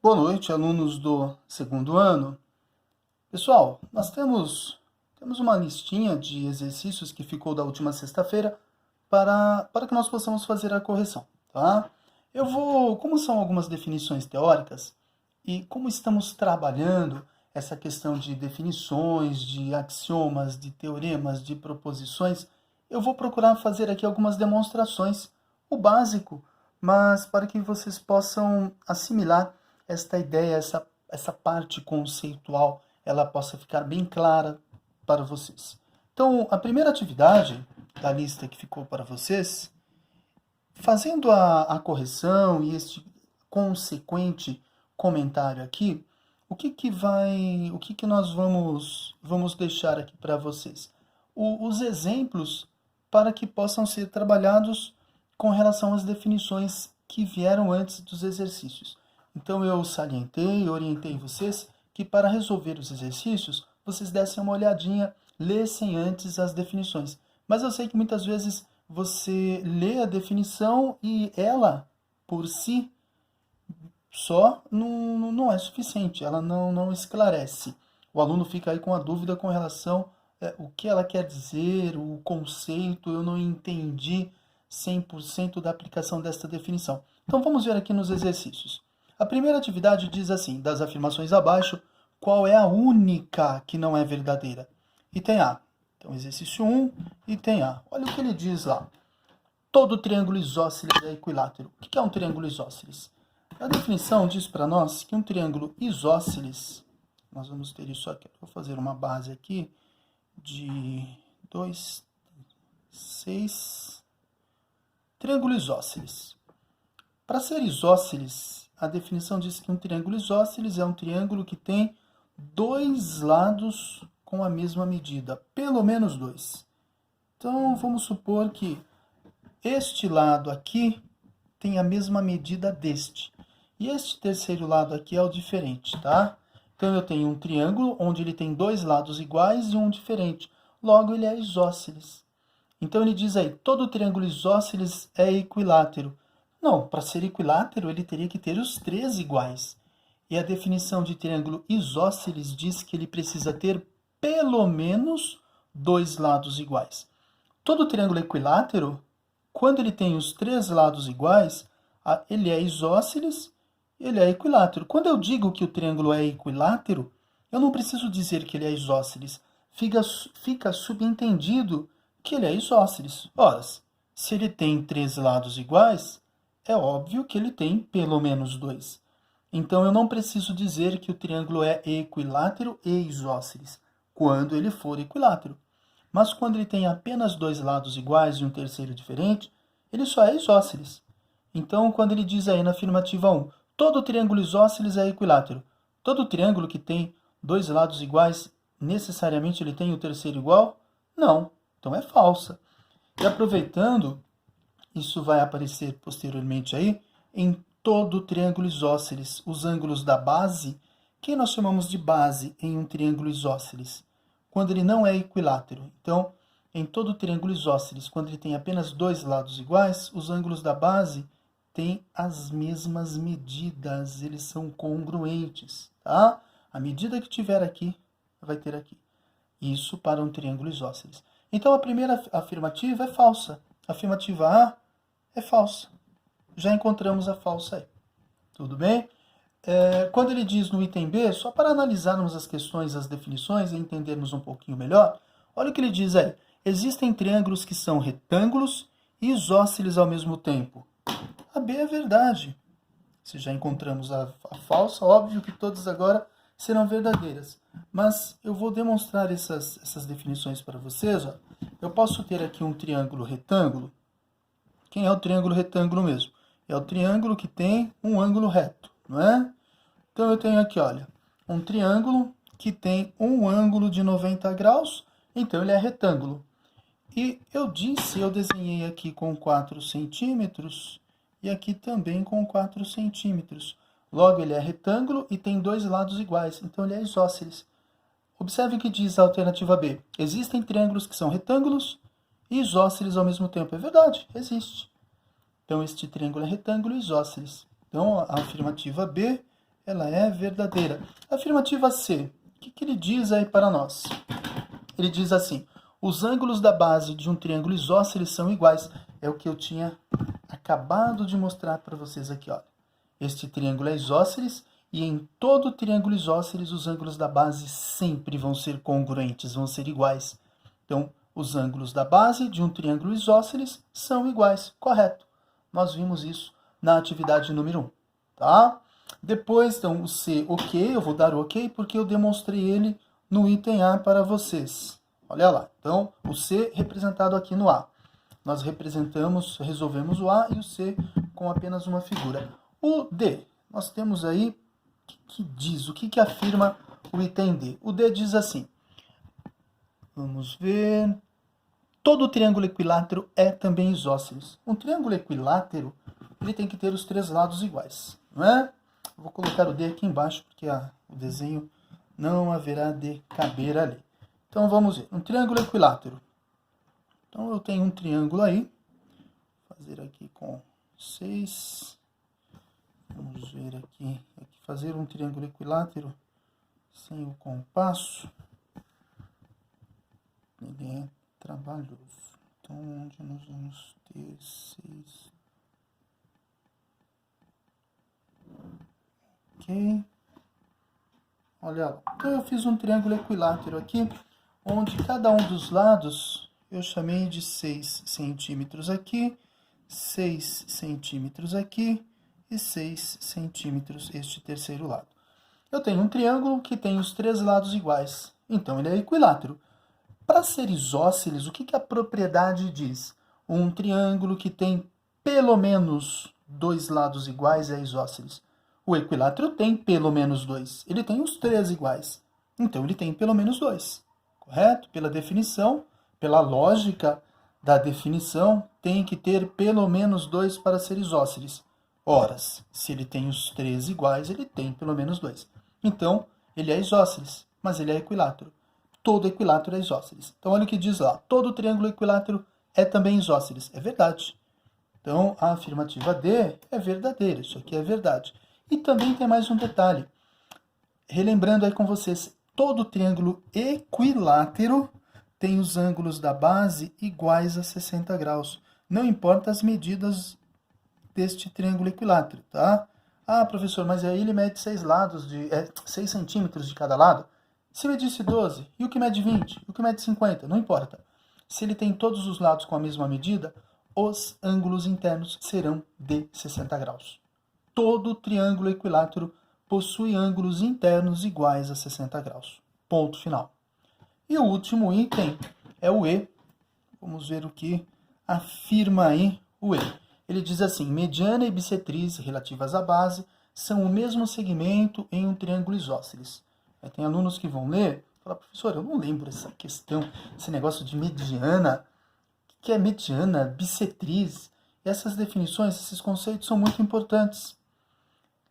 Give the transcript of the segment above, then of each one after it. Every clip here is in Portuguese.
Boa noite, alunos do segundo ano. Pessoal, nós temos uma listinha de exercícios que ficou da última sexta-feira para que nós possamos fazer a correção, tá? Como são algumas definições teóricas e como estamos trabalhando essa questão de definições, de axiomas, de teoremas, de proposições, eu vou procurar fazer aqui algumas demonstrações, o básico, mas para que vocês possam assimilar esta ideia, essa parte conceitual, ela possa ficar bem clara para vocês. Então, a primeira atividade da lista que ficou para vocês, fazendo a correção e este consequente comentário aqui, o que nós vamos deixar aqui para vocês? Os exemplos para que possam ser trabalhados com relação às definições que vieram antes dos exercícios. Então eu salientei, orientei vocês que para resolver os exercícios, vocês dessem uma olhadinha, lessem antes as definições. Mas eu sei que muitas vezes você lê a definição e ela, por si, só não é suficiente, ela não esclarece. O aluno fica aí com a dúvida com relação o que ela quer dizer, o conceito, eu não entendi 100% da aplicação desta definição. Então vamos ver aqui nos exercícios. A primeira atividade diz assim, das afirmações abaixo, qual é a única que não é verdadeira? Item A. Então, exercício 1, item A. Olha o que ele diz lá. Todo triângulo isósceles é equilátero. O que é um triângulo isósceles? A definição diz para nós que um triângulo isósceles, nós vamos ter isso aqui, vou fazer uma base aqui de 2, 6, triângulo isósceles. Para ser isósceles, a definição diz que um triângulo isósceles é um triângulo que tem dois lados com a mesma medida, pelo menos dois. Então, vamos supor que este lado aqui tem a mesma medida deste. E este terceiro lado aqui é o diferente, tá? Então, eu tenho um triângulo onde ele tem dois lados iguais e um diferente. Logo, ele é isósceles. Então, ele diz aí, todo triângulo isósceles é equilátero. Não, para ser equilátero, ele teria que ter os três iguais. E a definição de triângulo isósceles diz que ele precisa ter pelo menos dois lados iguais. Todo triângulo equilátero, quando ele tem os três lados iguais, ele é isósceles, ele é equilátero. Quando eu digo que o triângulo é equilátero, eu não preciso dizer que ele é isósceles. Fica subentendido que ele é isósceles. Ora, se ele tem três lados iguais, é óbvio que ele tem pelo menos dois. Então, eu não preciso dizer que o triângulo é equilátero e isósceles, quando ele for equilátero. Mas quando ele tem apenas dois lados iguais e um terceiro diferente, ele só é isósceles. Então, quando ele diz aí na afirmativa 1, todo triângulo isósceles é equilátero. Todo triângulo que tem dois lados iguais, necessariamente ele tem o terceiro igual? Não. Então, é falsa. E aproveitando, isso vai aparecer posteriormente aí, em todo triângulo isósceles, os ângulos da base, que nós chamamos de base em um triângulo isósceles, quando ele não é equilátero. Então, em todo triângulo isósceles, quando ele tem apenas dois lados iguais, os ângulos da base têm as mesmas medidas, eles são congruentes, tá? A medida que tiver aqui, vai ter aqui. Isso para um triângulo isósceles. Então, a primeira afirmativa é falsa. A afirmativa A é falsa. Já encontramos a falsa aí. Tudo bem? Quando ele diz no item B, só para analisarmos as questões, as definições e entendermos um pouquinho melhor, olha o que ele diz aí. Existem triângulos que são retângulos e isósceles ao mesmo tempo. A B é verdade. Se já encontramos a falsa, óbvio que todas agora serão verdadeiras. Mas eu vou demonstrar essas definições para vocês. Ó. Eu posso ter aqui um triângulo retângulo. Quem é o triângulo retângulo mesmo? É o triângulo que tem um ângulo reto, não é? Então, eu tenho aqui, olha, um triângulo que tem um ângulo de 90 graus, então ele é retângulo. E eu desenhei aqui com 4 centímetros e aqui também com 4 centímetros. Logo, ele é retângulo e tem dois lados iguais, então ele é isósceles. Observe o que diz a alternativa B. Existem triângulos que são retângulos e isósceles ao mesmo tempo. É verdade, existe. Então, este triângulo é retângulo e isósceles. Então, a afirmativa B ela é verdadeira. Afirmativa C, o que ele diz aí para nós? Ele diz assim, os ângulos da base de um triângulo isósceles são iguais. É o que eu tinha acabado de mostrar para vocês aqui, ó. Este triângulo é isósceles e em todo triângulo isósceles os ângulos da base sempre vão ser congruentes, vão ser iguais. Então, os ângulos da base de um triângulo isósceles são iguais, correto. Nós vimos isso na atividade número 1, tá? Depois, então, o C, ok, eu vou dar o ok porque eu demonstrei ele no item A para vocês. Olha lá, então, o C representado aqui no A. Nós resolvemos o A e o C com apenas uma figura. O D, nós temos aí, o que diz, o que afirma o item D? O D diz assim, vamos ver, todo triângulo equilátero é também isósceles. Um triângulo equilátero, ele tem que ter os três lados iguais, não é? Eu vou colocar o D aqui embaixo, porque o desenho não haverá de caber ali. Então, vamos ver. Um triângulo equilátero. Então, eu tenho um triângulo aí. Vou fazer aqui com 6. Vamos ver aqui. Fazer um triângulo equilátero sem o compasso. Ele é trabalhoso. Então, onde nós vamos ter 6... Ok. Olha lá. Então, eu fiz um triângulo equilátero aqui, onde cada um dos lados eu chamei de 6 centímetros aqui, 6 centímetros aqui e 6 centímetros este terceiro lado. Eu tenho um triângulo que tem os três lados iguais, então ele é equilátero. Para ser isósceles, o que a propriedade diz? Um triângulo que tem pelo menos dois lados iguais é isósceles. O equilátero tem pelo menos dois. Ele tem os três iguais. Então, ele tem pelo menos dois. Correto? Pela definição, pela lógica da definição, tem que ter pelo menos dois para ser isósceles. Ora, se ele tem os três iguais, ele tem pelo menos dois. Então, ele é isósceles, mas ele é equilátero. Todo equilátero é isósceles. Então, olha o que diz lá. Todo triângulo equilátero é também isósceles. É verdade. Então, a afirmativa D é verdadeira. Isso aqui é verdade. E também tem mais um detalhe. Relembrando aí com vocês, todo triângulo equilátero tem os ângulos da base iguais a 60 graus. Não importa as medidas deste triângulo equilátero, tá? Ah, professor, mas aí ele mede 6 lados, 6 centímetros de cada lado. Se medisse 12, e o que mede 20? E o que mede 50? Não importa. Se ele tem todos os lados com a mesma medida, os ângulos internos serão de 60 graus. Todo triângulo equilátero possui ângulos internos iguais a 60 graus. Ponto final. E o último item é o E. Vamos ver o que afirma aí o E. Ele diz assim, mediana e bissetriz relativas à base são o mesmo segmento em um triângulo isósceles. Aí tem alunos que vão ler e falar, professor, eu não lembro essa questão, esse negócio de mediana. O que é mediana, bissetriz? E essas definições, esses conceitos são muito importantes.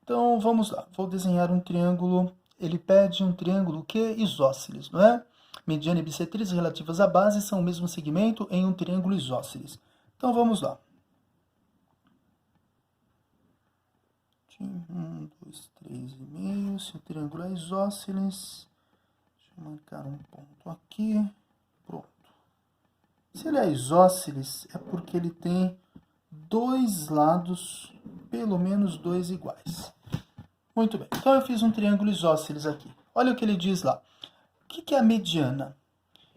Então, vamos lá. Vou desenhar um triângulo. Ele pede um triângulo que é isósceles, não é? Mediana e bissetriz relativas à base são o mesmo segmento em um triângulo isósceles. Então, vamos lá. 1, 2, 3,5. Se o triângulo é isósceles, deixa eu marcar um ponto aqui. Pronto. Se ele é isósceles, é porque ele tem dois lados, pelo menos dois iguais. Muito bem. Então, eu fiz um triângulo isósceles aqui. Olha o que ele diz lá. O que é a mediana?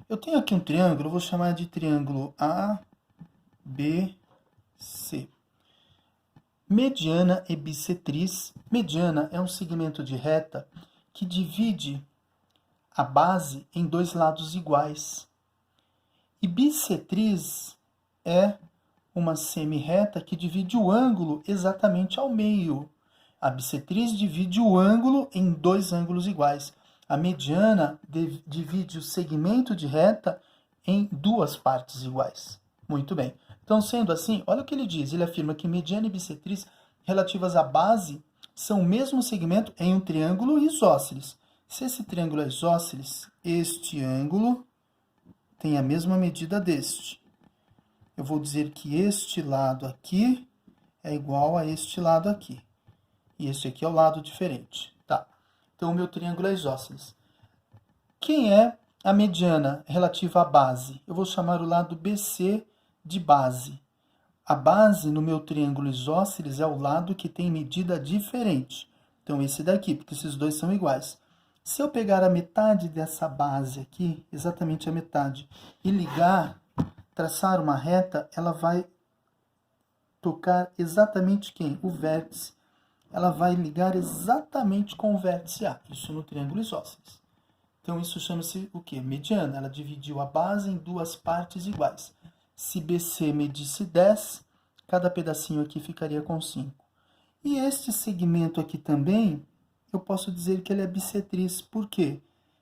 Eu tenho aqui um triângulo, eu vou chamar de triângulo ABC. Mediana e bissetriz. Mediana é um segmento de reta que divide a base em dois lados iguais. E bissetriz é uma semirreta que divide o ângulo exatamente ao meio. A bissetriz divide o ângulo em dois ângulos iguais. A mediana divide o segmento de reta em duas partes iguais. Muito bem. Então, sendo assim, olha o que ele diz. Ele afirma que mediana e bissetriz relativas à base são o mesmo segmento em um triângulo isósceles. Se esse triângulo é isósceles, este ângulo tem a mesma medida deste. Eu vou dizer que este lado aqui é igual a este lado aqui. e este aqui é o lado diferente. Tá. Então, o meu triângulo é isósceles. Quem é a mediana relativa à base? Eu vou chamar o lado BC de base. A base no meu triângulo isósceles é o lado que tem medida diferente. Então, esse daqui, porque esses dois são iguais. Se eu pegar a metade dessa base aqui, exatamente a metade, e ligar, traçar uma reta, ela vai tocar exatamente quem? O vértice. Ela vai ligar exatamente com o vértice A. Isso no triângulo isósceles. Então, isso chama-se o quê? Mediana. Ela dividiu a base em duas partes iguais. Se BC medisse 10, cada pedacinho aqui ficaria com 5. E este segmento aqui também, eu posso dizer que ele é bissetriz. Por quê?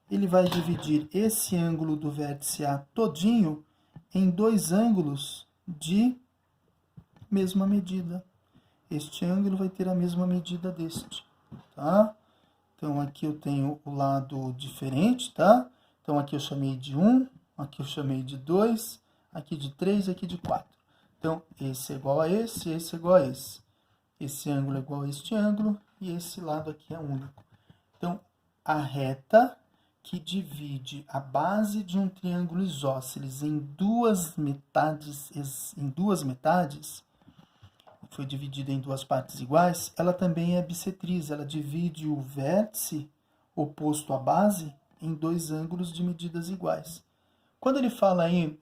Ele vai dividir esse ângulo do vértice A todinho em dois ângulos de mesma medida. Este ângulo vai ter a mesma medida deste, tá? Então, aqui eu tenho o lado diferente, tá? Então, aqui eu chamei de 1, aqui eu chamei de 2, aqui de 3, aqui de 4. Então, esse é igual a esse é igual a esse. Esse ângulo é igual a este ângulo e esse lado aqui é único. Então, a reta que divide a base de um triângulo isósceles em duas metades, foi dividida em duas partes iguais, ela também é bissetriz, ela divide o vértice oposto à base em dois ângulos de medidas iguais. Quando ele fala aí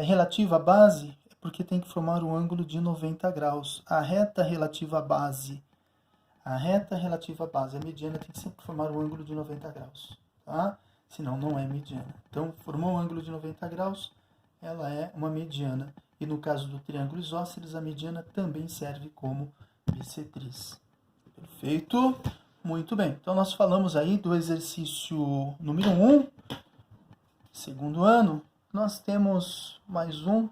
relativa à base, é porque tem que formar um ângulo de 90 graus. A reta relativa à base, a mediana tem que sempre formar um ângulo de 90 graus, tá? Senão não é mediana. Então, formou um ângulo de 90 graus, ela é uma mediana. E no caso do triângulo isósceles, a mediana também serve como bissetriz. Perfeito? Muito bem. Então, nós falamos aí do exercício número 1, segundo ano. Nós temos mais um.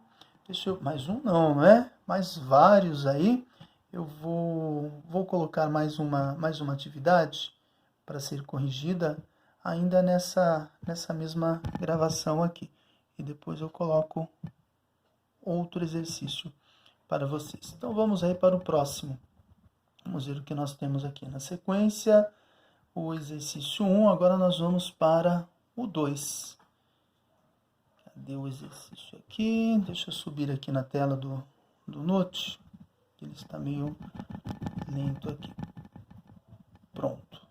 Mais um não é? Mais vários aí. Eu vou colocar mais uma atividade para ser corrigida ainda nessa mesma gravação aqui. E depois eu coloco outro exercício para vocês. Então, vamos aí para o próximo. Vamos ver o que nós temos aqui na sequência. O exercício 1, agora nós vamos para o 2. Cadê o exercício aqui? Deixa eu subir aqui na tela do Note. Ele está meio lento aqui. Pronto.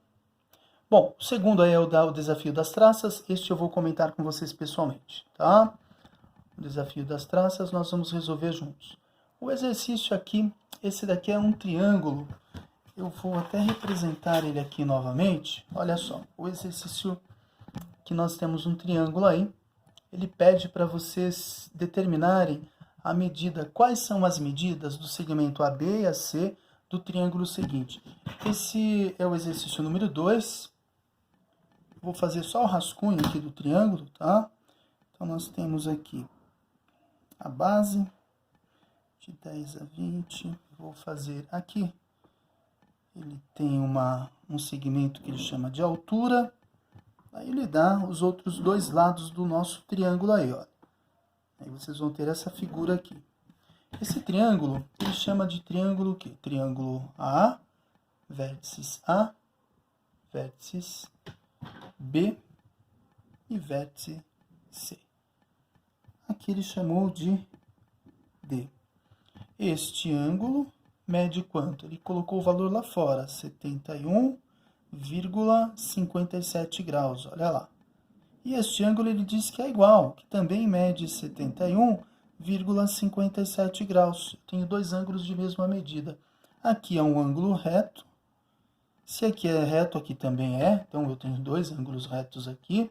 Bom, o segundo aí é o desafio das traças. Este eu vou comentar com vocês pessoalmente, tá? O desafio das traças nós vamos resolver juntos. O exercício aqui, esse daqui é um triângulo. Eu vou até representar ele aqui novamente. Olha só, o exercício que nós temos um triângulo aí. Ele pede para vocês determinarem a medida, quais são as medidas do segmento AB e AC do triângulo seguinte. Esse é o exercício número 2. Vou fazer só o rascunho aqui do triângulo, tá? Então, nós temos aqui a base de 10 a 20. Vou fazer aqui. Ele tem um segmento que ele chama de altura. Aí ele dá os outros dois lados do nosso triângulo aí, ó. Aí vocês vão ter essa figura aqui. Esse triângulo, ele chama de triângulo o quê? Triângulo A, vértices B e vértice C. Aqui ele chamou de D. Este ângulo mede quanto? Ele colocou o valor lá fora, 71,57 graus, olha lá. E este ângulo ele diz que é igual, que também mede 71,57 graus. Eu tenho dois ângulos de mesma medida. Aqui é um ângulo reto. Se aqui é reto, aqui também é. Então, eu tenho dois ângulos retos aqui.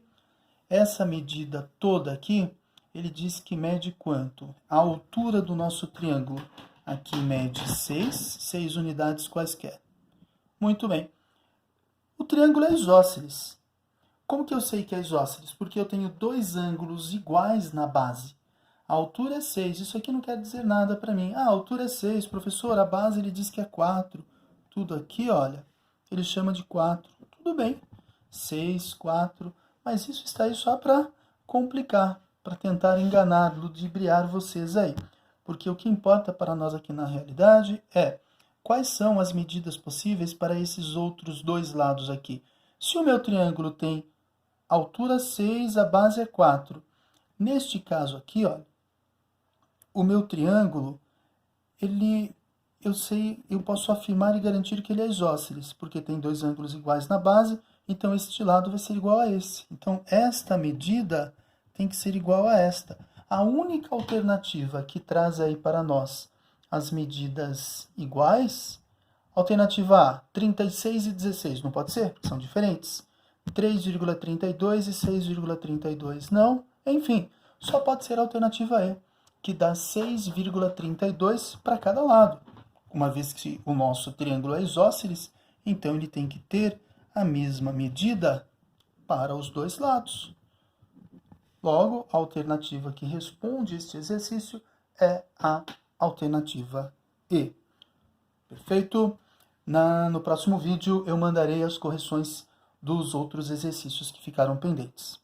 Essa medida toda aqui, ele diz que mede quanto? A altura do nosso triângulo. Aqui mede 6 unidades quaisquer. Muito bem. O triângulo é isósceles. Como que eu sei que é isósceles? Porque eu tenho dois ângulos iguais na base. A altura é 6. Isso aqui não quer dizer nada para mim. Ah, a altura é 6, professor. A base ele diz que é 4. Tudo aqui, olha, ele chama de 4. Tudo bem. 6, 4. Mas isso está aí só para complicar, para tentar enganar, ludibriar vocês aí. Porque o que importa para nós aqui na realidade é quais são as medidas possíveis para esses outros dois lados aqui. Se o meu triângulo tem altura 6, a base é 4. Neste caso aqui, ó, o meu triângulo, eu posso afirmar e garantir que ele é isósceles, porque tem dois ângulos iguais na base, então este lado vai ser igual a esse. Então, esta medida tem que ser igual a esta. A única alternativa que traz aí para nós as medidas iguais, alternativa A, 36 e 16, não pode ser? São diferentes. 3,32 e 6,32, não. Enfim, só pode ser a alternativa E, que dá 6,32 para cada lado. Uma vez que o nosso triângulo é isósceles, então ele tem que ter a mesma medida para os dois lados. Logo, a alternativa que responde este exercício é a alternativa E. Perfeito? No próximo vídeo eu mandarei as correções dos outros exercícios que ficaram pendentes.